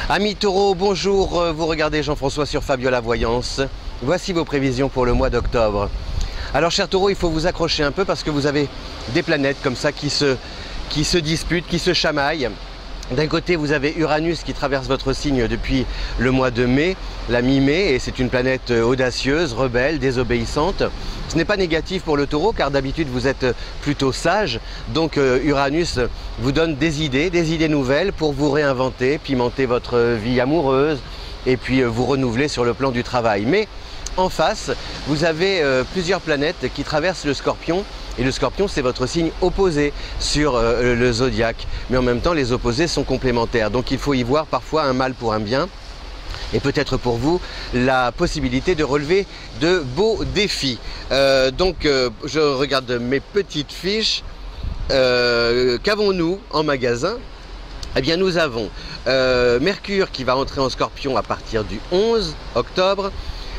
Amis taureaux, bonjour, vous regardez Jean-François sur Fabiola Voyance. Voici vos prévisions pour le mois d'octobre. Alors chers taureaux, il faut vous accrocher un peu parce que vous avez des planètes comme ça qui se disputent, qui se chamaillent. D'un côté, vous avez Uranus qui traverse votre signe depuis le mois de mai, la mi-mai, et c'est une planète audacieuse, rebelle, désobéissante. Ce n'est pas négatif pour le taureau, car d'habitude vous êtes plutôt sage. Donc Uranus vous donne des idées nouvelles pour vous réinventer, pimenter votre vie amoureuse, et puis vous renouveler sur le plan du travail. Mais en face, vous avez plusieurs planètes qui traversent le Scorpion. Et le Scorpion, c'est votre signe opposé sur le zodiaque. Mais en même temps, les opposés sont complémentaires. Donc il faut y voir parfois un mal pour un bien. Et peut-être pour vous, la possibilité de relever de beaux défis. Je regarde mes petites fiches. Qu'avons-nous en magasin? Eh bien, nous avons Mercure qui va entrer en Scorpion à partir du 11 octobre.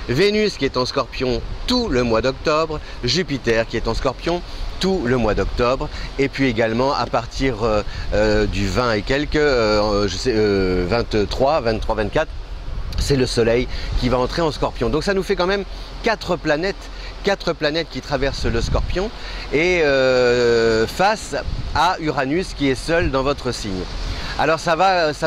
Vénus qui est en Scorpion tout le mois d'octobre, Jupiter qui est en Scorpion tout le mois d'octobre, et puis également à partir du 20 et quelques, 23, 24, c'est le Soleil qui va entrer en Scorpion. Donc ça nous fait quand même 4 planètes qui traversent le Scorpion, et face à Uranus qui est seul dans votre signe. Alors ça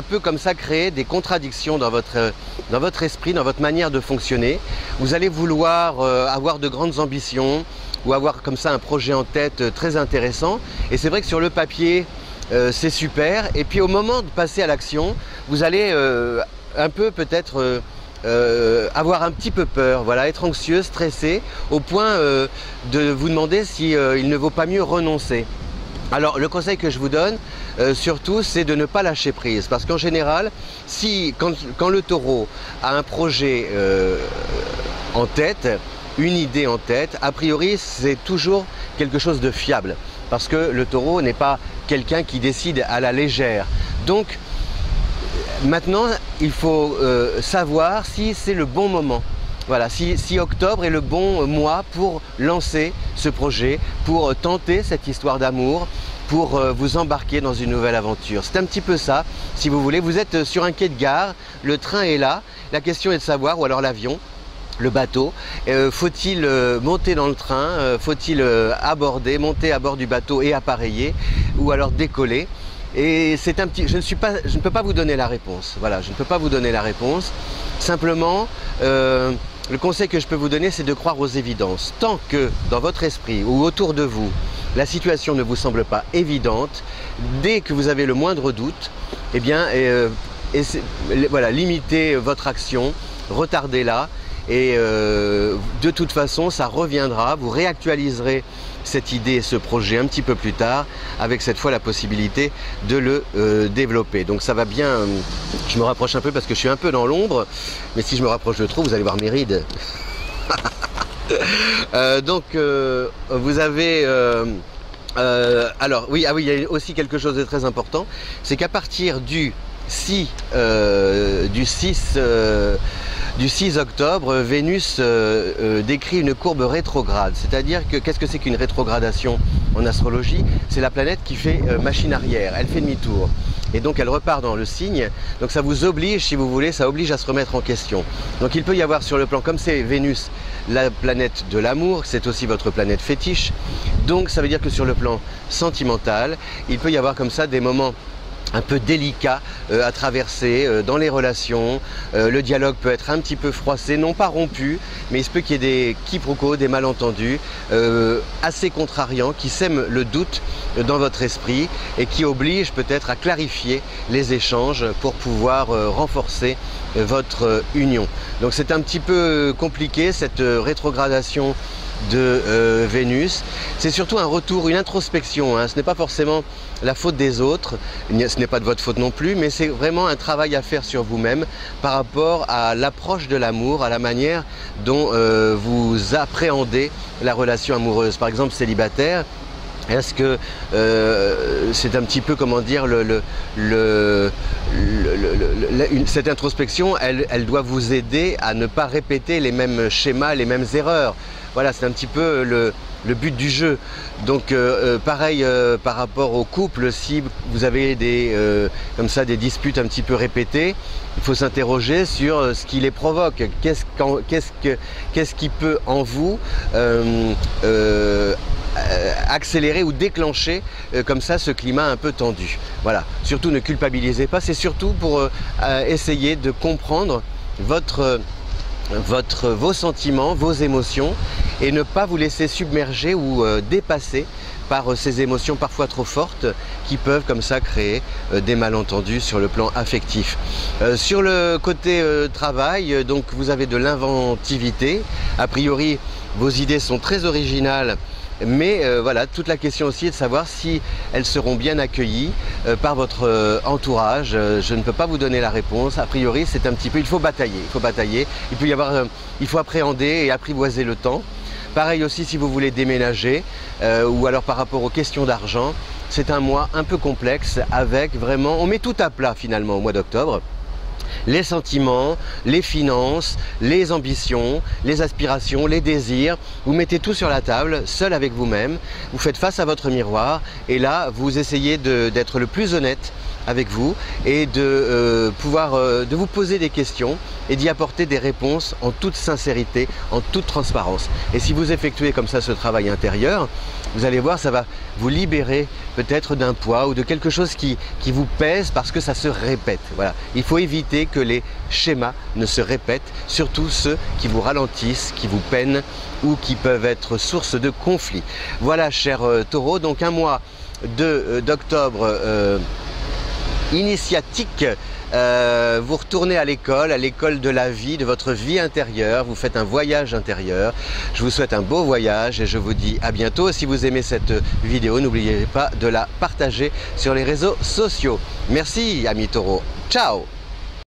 peut comme ça créer des contradictions dans votre esprit, dans votre manière de fonctionner. Vous allez vouloir avoir de grandes ambitions ou avoir comme ça un projet en tête très intéressant. Et c'est vrai que sur le papier, c'est super. Et puis au moment de passer à l'action, vous allez un peu peut-être avoir un petit peu peur, voilà, être anxieux, stressé, au point de vous demander si il ne vaut pas mieux renoncer. Alors le conseil que je vous donne, surtout, c'est de ne pas lâcher prise. Parce qu'en général, quand le taureau a un projet en tête, une idée en tête, a priori, c'est toujours quelque chose de fiable. Parce que le taureau n'est pas quelqu'un qui décide à la légère. Donc, maintenant, il faut savoir si c'est le bon moment. Voilà, si octobre est le bon mois pour lancer ce projet, pour tenter cette histoire d'amour, pour vous embarquer dans une nouvelle aventure. C'est un petit peu ça, si vous voulez. Vous êtes sur un quai de gare, le train est là, la question est de savoir, ou alors l'avion, le bateau, faut-il monter dans le train, faut-il monter à bord du bateau et appareiller, ou alors décoller? Et c'est un petit, je ne peux pas vous donner la réponse. Voilà, je ne peux pas vous donner la réponse. Simplement, le conseil que je peux vous donner, c'est de croire aux évidences. Tant que dans votre esprit ou autour de vous, la situation ne vous semble pas évidente, dès que vous avez le moindre doute, eh bien, voilà, limitez votre action, retardez-la, et de toute façon, ça reviendra, vous réactualiserez cette idée, ce projet un petit peu plus tard, avec cette fois la possibilité de le développer. Donc ça va bien, je me rapproche un peu parce que je suis un peu dans l'ombre, mais si je me rapproche de trop, vous allez voir mes rides. Vous avez... alors oui, il y a aussi quelque chose de très important, c'est qu'à partir du 6 octobre, Vénus décrit une courbe rétrograde. C'est-à-dire que, qu'est-ce que c'est qu'une rétrogradation en astrologie? C'est la planète qui fait machine arrière, elle fait demi-tour. Et donc elle repart dans le signe, donc ça vous oblige, si vous voulez, ça oblige à se remettre en question. Donc il peut y avoir sur le plan, comme c'est Vénus, la planète de l'amour, c'est aussi votre planète fétiche. Donc ça veut dire que sur le plan sentimental, il peut y avoir comme ça des moments un peu délicat à traverser dans les relations. Le dialogue peut être un petit peu froissé, non pas rompu, mais il se peut qu'il y ait des quiproquos, des malentendus assez contrariants qui sèment le doute dans votre esprit et qui obligent peut-être à clarifier les échanges pour pouvoir renforcer votre union. Donc c'est un petit peu compliqué cette rétrogradation de Vénus. C'est surtout un retour, une introspection, hein. Ce n'est pas forcément la faute des autres, ce n'est pas de votre faute non plus, mais c'est vraiment un travail à faire sur vous-même par rapport à l'approche de l'amour, à la manière dont vous appréhendez la relation amoureuse. Par exemple, célibataire, est-ce que c'est un petit peu, comment dire, cette introspection, elle doit vous aider à ne pas répéter les mêmes schémas, les mêmes erreurs. Voilà, c'est un petit peu le but du jeu. Donc pareil par rapport au couple, si vous avez comme ça des disputes un petit peu répétées, il faut s'interroger sur ce qui les provoque. Qu'est-ce qui peut en vous accélérer ou déclencher comme ça ce climat un peu tendu. Voilà, surtout ne culpabilisez pas, c'est surtout pour essayer de comprendre vos sentiments, vos émotions et ne pas vous laisser submerger ou dépasser par ces émotions parfois trop fortes qui peuvent comme ça créer des malentendus sur le plan affectif. Sur le côté travail, donc vous avez de l'inventivité. A priori, vos idées sont très originales. Mais voilà, toute la question aussi est de savoir si elles seront bien accueillies par votre entourage. Je ne peux pas vous donner la réponse. A priori, c'est un petit peu, il faut batailler. Il faut appréhender et apprivoiser le temps. Pareil aussi si vous voulez déménager ou alors par rapport aux questions d'argent. C'est un mois un peu complexe avec vraiment, on met tout à plat finalement au mois d'octobre. Les sentiments, les finances, les ambitions, les aspirations, les désirs. Vous mettez tout sur la table, seul avec vous-même. Vous faites face à votre miroir et là, vous essayez d'être le plus honnête avec vous et de vous poser des questions et d'y apporter des réponses en toute sincérité, en toute transparence. Et si vous effectuez comme ça ce travail intérieur, vous allez voir, ça va vous libérer peut-être d'un poids ou de quelque chose qui vous pèse parce que ça se répète. Voilà. Il faut éviter que les schémas ne se répètent, surtout ceux qui vous ralentissent, qui vous peinent ou qui peuvent être source de conflits. Voilà, chers taureaux, donc un mois d'octobre initiatique. Vous retournez à l'école de la vie, de votre vie intérieure, vous faites un voyage intérieur. Je vous souhaite un beau voyage et je vous dis à bientôt. Si vous aimez cette vidéo, n'oubliez pas de la partager sur les réseaux sociaux. Merci amis taureaux, ciao.